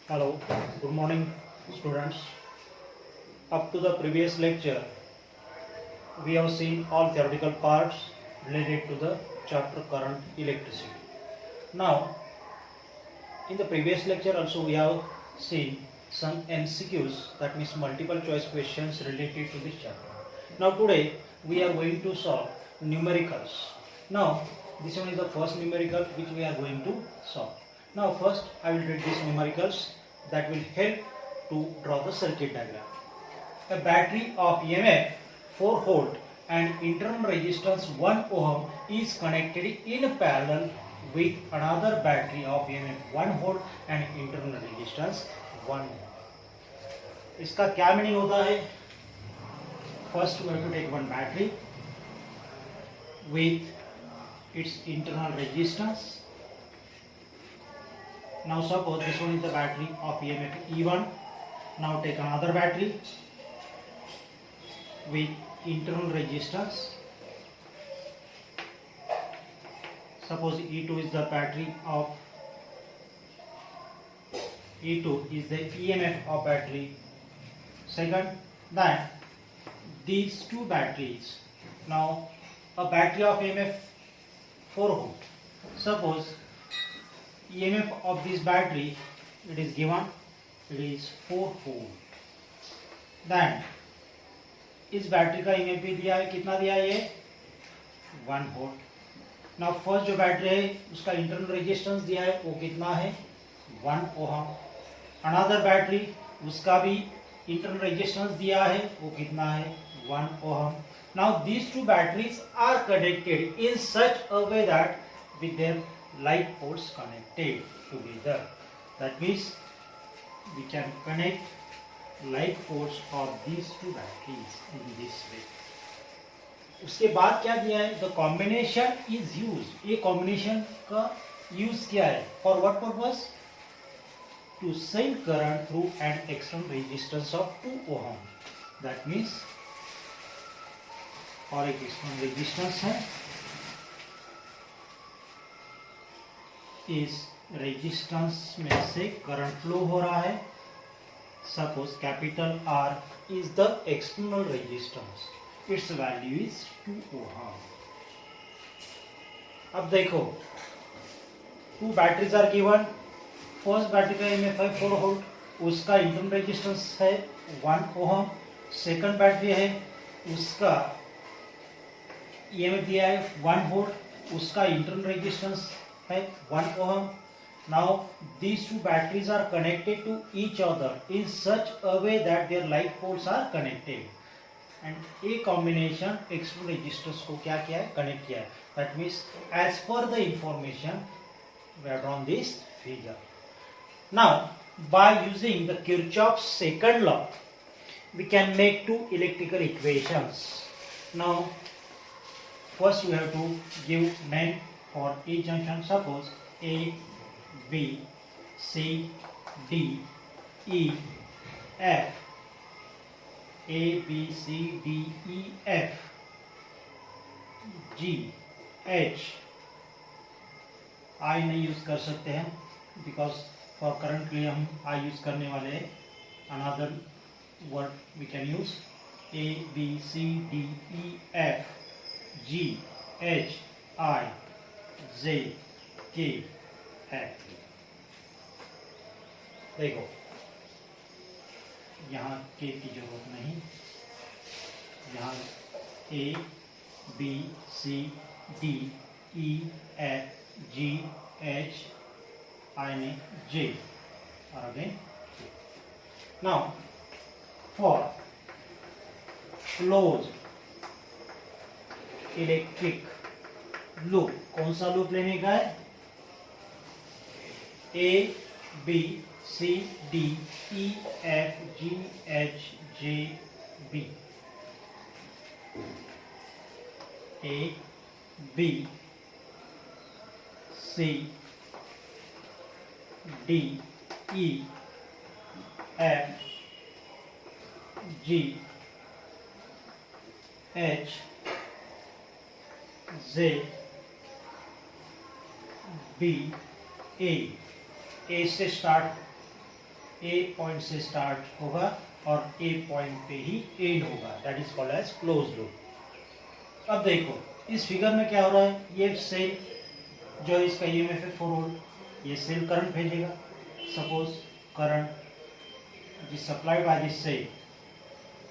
Hello, good morning students. Up to the previous lecture, we have seen all theoretical parts related to the chapter current electricity. Now, in the previous lecture also we have seen some MCQs, that means multiple choice questions related to this chapter. Now today we are going to solve numericals. Now this one is the first numerical which we are going to solve. Now first I will read these numericals that will help to draw the circuit diagram. A battery of EMF 4 volt and internal resistance 1 ohm is connected in parallel with another battery of EMF 1 volt and internal resistance 1 ohm. इसका क्या meaning होता है? First we have to take one battery with its internal resistance. Now suppose this one is the battery of EMF E1. Now take another battery with internal resistance. Suppose E2 is the battery of E2 is the EMF of battery. Second, then these two batteries. Now a battery of EMF 4 volt. Suppose EMF of this battery, it is given, it is 4 volt. Then इस battery का EMF भी दिया है, कितना दिया है ये 1 volt. Now first जो बैटरी है उसका इंटरनल रेजिस्टेंस दिया है वो कितना है 1 ओहम. अनदर बैटरी उसका भी इंटरनल रेजिस्टेंस दिया है वो कितना है 1 ohm. Now these two batteries are connected in such a way that with their light poles connected together. That means we can connect light poles of these two batteries in this way. उसके बाद क्या दिया है? The combination is used. ये combination का use क्या है? For what purpose? To send current through an external resistance of 2 ohm. That means और एक external resistance है. इस resistance में से current flow हो रहा है. Suppose capital R is the external resistance. Its value is 2 ohm. अब देखो, two batteries are given. First battery का EMF है 4 volt, उसका internal resistance है 1 ohm. Second battery है, उसका EMF दिया है 1 volt, उसका internal resistance है 1 ohm. Now these two batteries are connected to each other in such a way that their light poles are connected. And a combination external resistors को क्या किया है? Connect किया है. That means as per the information we have drawn this figure. Now by using the Kirchhoff's second law we can make two electrical equations. Now first we have to give name for each junction. Suppose A, B, C, D, E, F. A, B, C, D, E, F, G, H. I नहीं use कर सकते हैं because for current के लिए हम I use करने वाले हैं. Another word we can use A, B, C, D, E, F, G, H, I, J, K, F. देखो यहाँ के की जरूरत नहीं, यहाँ A, B, C, D, E, F, G, H, I ने J और again. Now for closed electric loop कौन सा लूप लेने का है? A, B, C, D, E, F, G, H, J, B. A, B, C, D, E, F, G, H, J, B, A. A से start A point से start होगा और A point पे ही एंड होगा, that is called as close loop. अब देखो इस फिगर में क्या हो रहा है, ये सेल जो है इसका ईएमएफ है 4 वोल्ट, ये सेल करंट भेजेगा। Suppose current is supplied by this cell,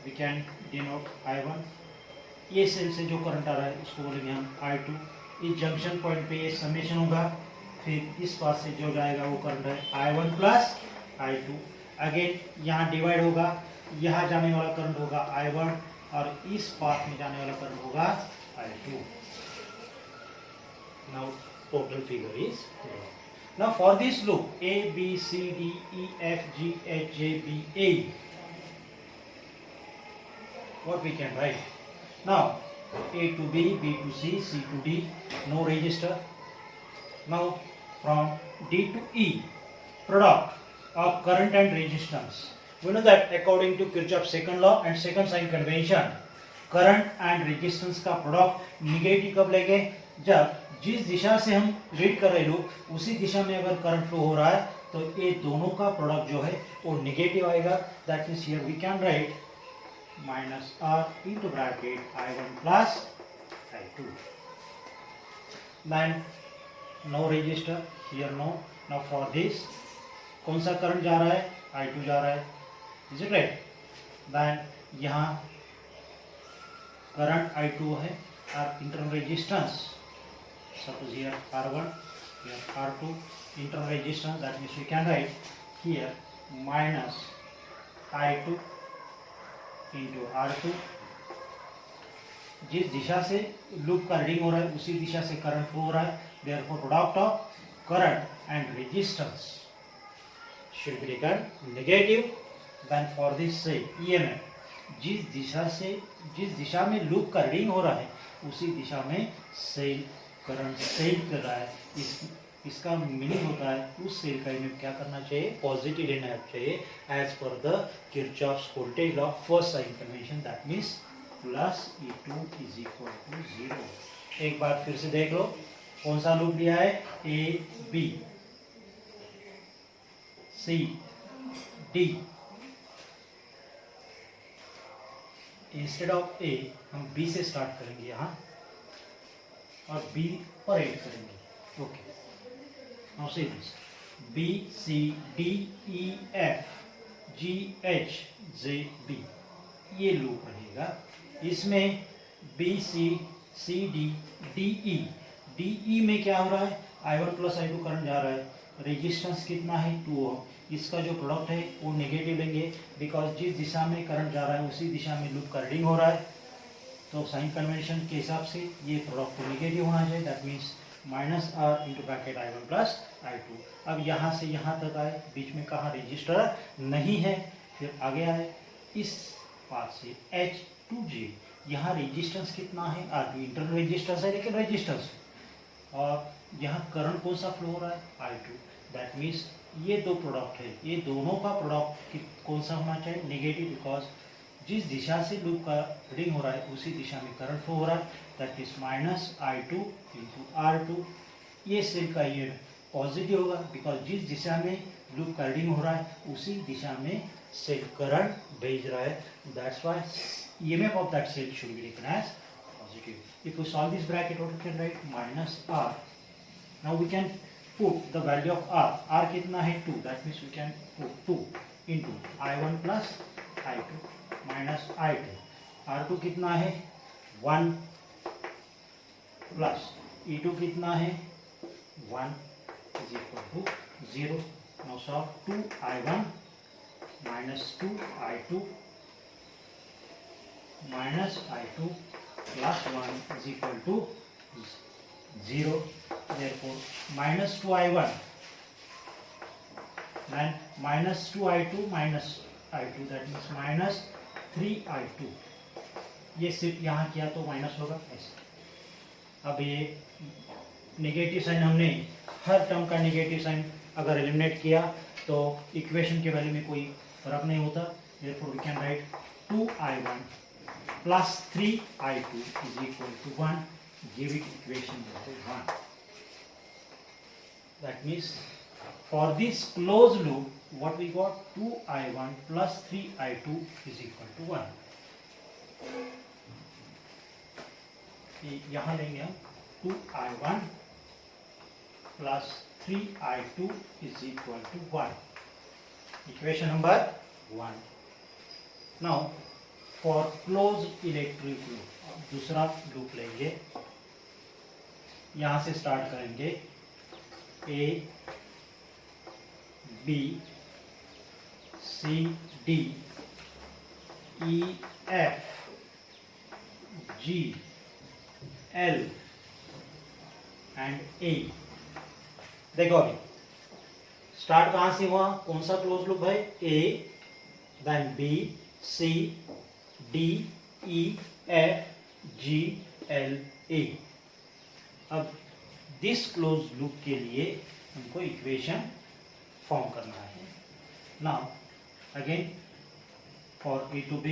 we can denote I1। ये सेल से जो करंट आ रहा है इसको बोलेंगे हम I2। इस जंक्शन पॉइंट पे ये समेशन होगा, फिर इस पास से जो जाएगा वो करंट है I1 प्लस I2। अगेन यहाँ डिवाइड होगा, यहाँ जाने वाला करंट होगा I1 और इस पाथ में जाने वाला करंट होगा I2। Now total figure is, now for this loop A B C D E F G H J B A, what we can write now? A to B, B to C, C to D, no register. Now from D to E, product of current and resistance. We know that according to Kirchhoff's second law and second sign convention, current and resistance का product negative कब लेंगे, जब जिस दिशा से हम read कर रहे लोग उसी दिशा में अगर करंट फ्लो हो रहा है तो ये दोनों का प्रोडक्ट जो है वो नेगेटिव आएगा। That means here we can write minus R into bracket I1 plus I2. Then no register here, no. Now for this कौन सा करंट जा रहा है, I2 जा रहा है, is it right? Then यहाँ करंट I2 है और internal resistance, suppose here R1, here R2, internal resistance, that means we can write here minus I2 into R2। जिस दिशा से लूप का रीडिंग हो रहा है उसी दिशा से करंट फ्लो हो रहा है, therefore product of current and resistance should be written negative। then for this say EMF, जिस दिशा में लूप का रीडिंग हो रहा है उसी दिशा में सेल करंट सेल कर रहा है, इसका मीनिंग होता है उस सेल का ईएमएफ क्या करना चाहिए, पॉजिटिव लेना चाहिए as per the Kirchhoff's voltage law first sign convention, that means plus E2 is equal to 0। एक बार फिर से देख लो कौन सा लूप लिया है, A B C D, instead of A हम B से स्टार्ट करेंगे यहाँ और B पर एड करेंगे। Okay, now see this B C D E F G H J B, ये लूप रहेगा। इसमें B C C D D E, D E में क्या हो रहा है, I1 प्लस I2 करंट जा रहा है, रेजिस्टेंस कितना है 2 ओम, इसका जो प्रोडक्ट है वो नेगेटिव लेंगे बिकॉज जिस दिशा में करंट जा रहा है उसी दिशा में लूप का रीडिंग हो रहा है, तो साइन कन्वेंशन के हिसाब से ये प्रोडक्ट को नेगेटिव होना चाहिए, that means minus R into bracket I1 plus I2। अब यहाँ से यहाँ तक आए, बीच में कहाँ रजिस्टर नहीं है, फिर आगे आए इस पास से H to J, यहाँ रेजिस्टेंस कितना है R2, इंटरनल रेजिस्टेंस है लेकिन रेजिस्टेंस, और यहाँ करंट कौन सा फ्लो हो रहा है I2, दैट मीन्स ये दो प्रोडक्ट है, ये दोनों का प्रोडक्ट कौन सा होना चाहिए, नेगेटिव, बिकॉज जिस दिशा से लूप का रीडिंग हो रहा है उसी दिशा में करंट फ्लो हो रहा है, that is minus I2 into R2। ये सेल का ये पॉजिटिव होगा बिकॉज जिस दिशा में लूप का रीडिंग हो रहा है उसी दिशा में सेल करंट भेज रहा है, that's why EMF of that cell should be written as positive। If we solve this bracket, what we can write, minus R। Now we can put the value of R, R कितना है 2, that means we can put 2 into I1 plus I2 minus I2, R2 कितना है 1 plus E2 कितना है 1 is equal to 0। Now solve 2I1 minus 2I2 minus I2 plus 1 is equal to 0। Therefore minus 2I1 and minus 2I2 minus I2, that means minus 3I2। ये सिर्फ यहाँ किया तो minus होगा ऐसे। अब ये नेगेटिव साइन हमने हर टर्म का नेगेटिव साइन अगर एलिमिनेट किया तो इक्वेशन के वैल्यू में कोई फर्क नहीं होता, therefore we can write 2I1 plus 3I2 is equal to 1, give it equation number 1। That means for this closed loop what we got 2i1 plus 3i2 is equal to 1. यहाँ लेंगे हम 2i1 plus 3i2 is equal to 1. Equation number 1. Now for closed electric loop दूसरा loop लेंगे, यहाँ से start करेंगे A B C D E F G L and A. देखो अभी स्टार्ट कहाँ से हुआ, कौन सा क्लोज लूप है, A then B C D E F G L A. अब दिस क्लोज लूप के लिए हमको इक्वेशन फॉर्म करना है. Now again for A to B,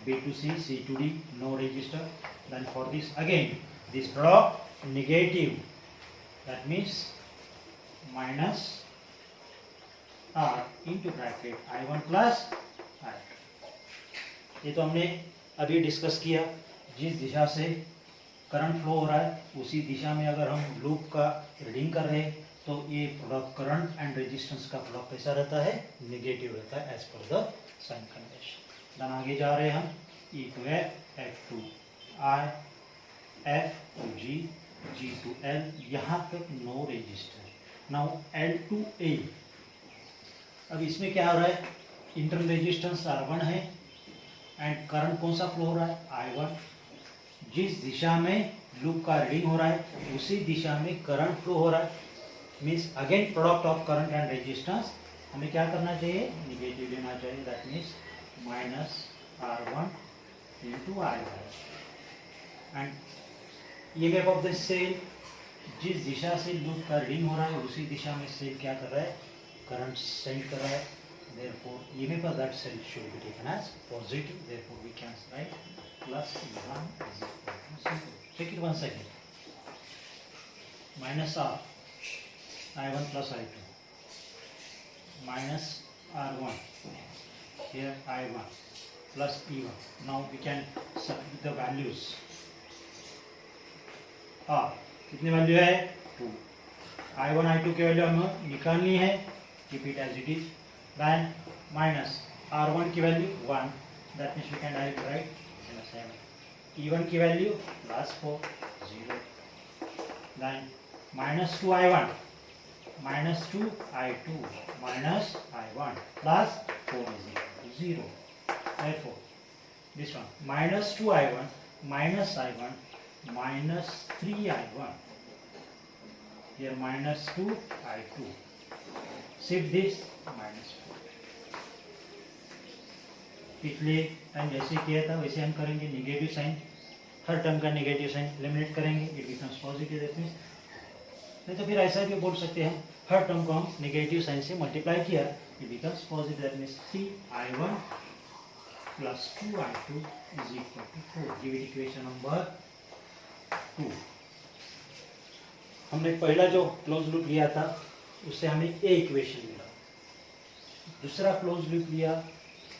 B to C, C to D, no register. Then for this again this product negative, that means minus R into bracket I1 plus I2. ये तो हमने अभी discuss किया. जिस दिशा से current flow हो रहा है उसी दिशा में अगर हम लूप का रीडिंग कर रहे हैं तो ये प्रोडक्ट करंट एंड रेजिस्टेंस का प्रोडक्ट कैसा रहता है, नेगेटिव रहता है as per the sign convention. Then आगे जा रहे हैं हम E to F, F to I, F to G, G to L, यहाँ तक no resistor. Now L to A. अब इसमें क्या हो रहा है, इंटरनल रेजिस्टेंस R1 है एंड करंट कौन सा फ्लो हो रहा है, I1. जिस दिशा में लूप का रीडिंग हो रहा है उसी दिशा में करंट फ्लो हो रहा है. Means again product of current and resistance हमें क्या करना चाहिए, निगेटिव लेना चाहिए. That means minus R1 into I1. And EMF of the cell, जिस दिशा से लूप का रीडिंग हो रहा है उसी दिशा में सेल क्या कर रहा है, करंट सेंड कर रहा है. Therefore EMF of that cell should be taken as positive. Therefore we can write plus E1 is equal to 0. Check it once again. Minus R I1 plus I2 minus R1 here I1 plus E1. Now we can substitute the values. R कितनी value है, 2. I1 I2 की value हमें निकालनी है. Keep it as it is. Then minus R1 की value 1, that means we can directly write 7. E1 की value plus 4, 0. Then minus 2I1 minus 2I2 minus I1 plus 4 is equal to 0. Therefore this one minus 2I1 minus I1 minus 3I1, here minus 2I2. Shift this minus 4. पिछले time जैसे किया था वैसे हम करेंगे. Negative sign, हर term का negative sign eliminate करेंगे, it becomes positive. That means नहीं तो फिर ऐसा भी बोल सकते हैं, हर टर्म को हम नेगेटिव साइन से मल्टीप्लाई किया, it becomes positive. That means 3I1 plus 2I2 is equal to 4. Give it equation number 2. हमने पहला जो क्लोज लूप लिया था उससे हमें ए इक्वेशन मिला. दूसरा क्लोज लूप लिया,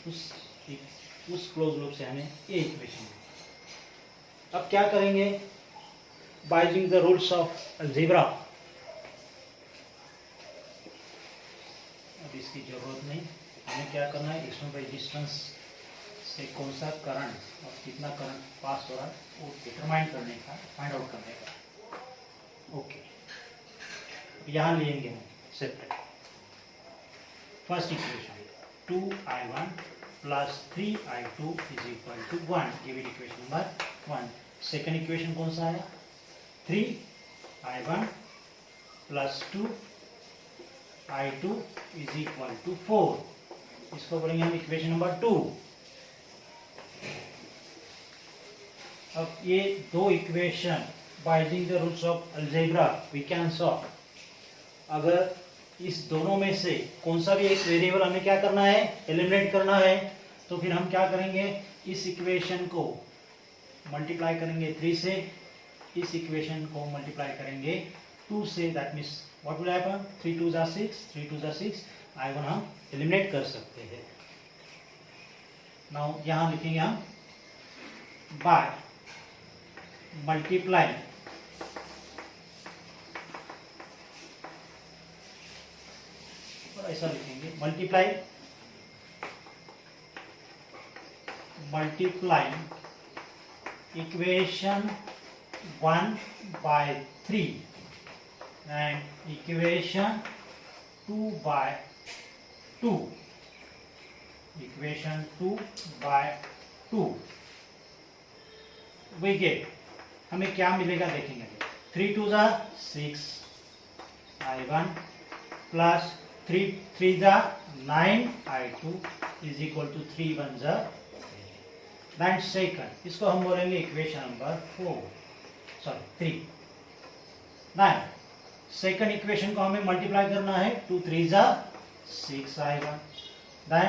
उस क्लोज लूप से हमें ए इक्वेशन मिला. अब क्या करेंगे, bye using the rules of algebra. अब इसकी जरूरत नहीं, हमें क्या करना है, एक्सटर्नल रेजिस्टेंस से कौन सा करंट और कितना करंट पास हो रहा है वो डिटरमाइन करने का, फाइंड आउट करने का. ओके, यहाँ लेंगे हम separate. First equation 2I1 plus 3I2 is equal to 1. Give it equation number 1. Second equation कौन सा है, 3I1 plus 2I2 is equal to 4. इसको बोलेंगे हम इक्वेशन नंबर 2. अब ये दो equation by using the rules of algebra we can solve. अगर इस दोनों में से कौन सा भी एक वेरिएबल हमें क्या करना है, एलिमिनेट करना है, तो फिर हम क्या करेंगे, इस इक्वेशन को मल्टीप्लाई करेंगे 3 से, इस इक्वेशन को मल्टीप्लाई करेंगे 2 से. That means what will happen, 3 2 6, 3 2 6, I1 हम एलिमिनेट कर सकते हैं। नाउ यहां लिखेंगे हम बाय मल्टीप्लाई और ऐसा लिखेंगे multiply equation 1 by 3 and equation 2 by 2, equation 2 by 2 we get, हमें क्या मिलेगा देखेंगे। 3 2 जा 6 I1 प्लस 3 3 जा 9 I2 इज इक्वल टू 3 1 जा। दैन सेकंड इसको हम बोलेंगे equation number 3। Then second equation को हमें मल्टीप्लाई करना है। 2 3 जा 6 I1, then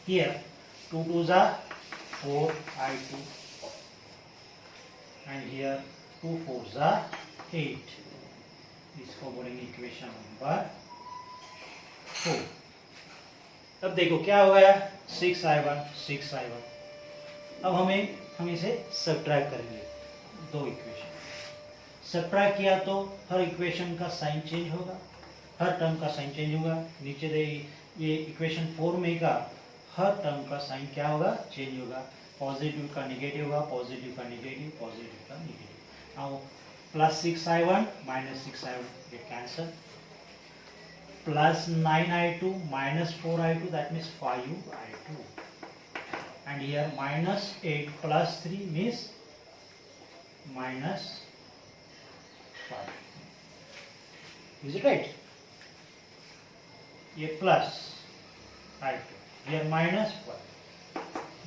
here 2 2 जा 4 I2 and here 2 4 जा 8, इसको बोलेंगे इक्वेशन नंबर 4। अब देखो क्या हो गया 6 I1। अब हम इसे सब्ट्रैक्ट करेंगे, दो इक्वेशन सब्ट्रैक्ट किया तो हर इक्वेशन का साइन चेंज होगा, हर टर्म का साइन चेंज होगा। नीचे दे ये इक्वेशन 4 में का हर टर्म का साइन क्या होगा, चेंज होगा। पॉजिटिव का नेगेटिव होगा, पॉजिटिव का नेगेटिव, पॉजिटिव का negative. Now plus 6 I1 minus 6 I1 get cancel, plus 9 I2 minus 4 I2 that means 5 I2, and here minus 8 plus 3 means minus 5. Is it right? ये plus I2, here minus 5.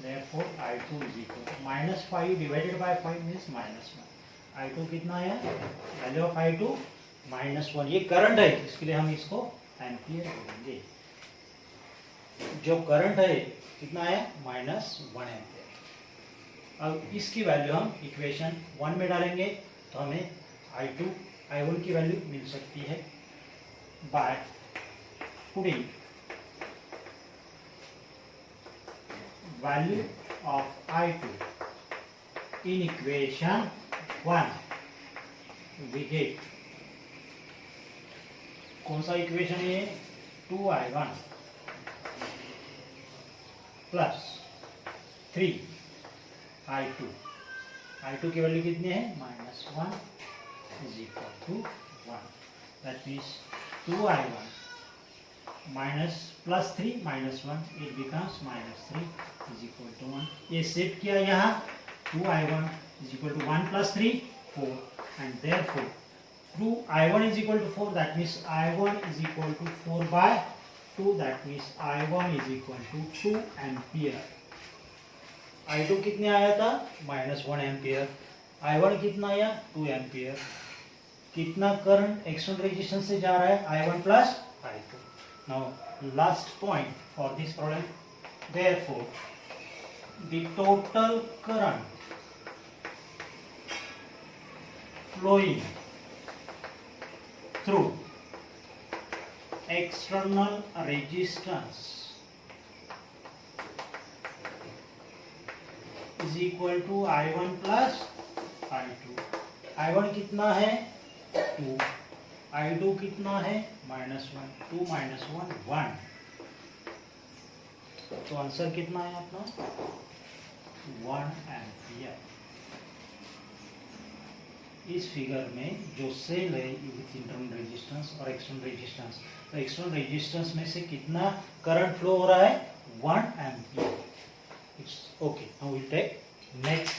Therefore I2 is equal to minus 5 divided by 5 means minus 1. I2 कितना है? Value of I2 minus 1. ये current है, इसके लिए हम इसको ampere बोलेंगे। जो करंट है कितना है -1 एम्पियर। अब इसकी वैल्यू हम इक्वेशन 1 में डालेंगे तो हमें I1 की वैल्यू मिल सकती है by putting value of I2 in equation 1 we get, कौन सा इक्वेशन है 2I1 प्लस 3 I2 की वैल्यू कितनी है -1 is equal to 1, that means 2I1 minus plus 3 -1 it becomes -3 is equal to 1। ये सेट किया यहाँ 2I1 is equal to 1 plus 3 4 and therefore 2I1 is equal to 4, that means I1 is equal to 4 by 2, that means I1 is equal to 2 ampere. I2 कितने आया था -1 ampere, I1 कितना आया 2 ampere. कितना current external resistance से जा रहा है I1 plus I2। Now last point for this problem, therefore the total current flowing through external resistance is equal to I1 plus I2। I1 कितना है 2, I2 कितना है -1, 2 -1 1, तो आंसर कितना है अपना 1 एम्पियर। इस फिगर में जो सेल है विथ इंटरनल रेजिस्टेंस और एक्सटर्नल रेजिस्टेंस, तो एक्सटर्नल रेजिस्टेंस में से कितना करंट फ्लो हो रहा है 1 ampere. It's okay, now we take next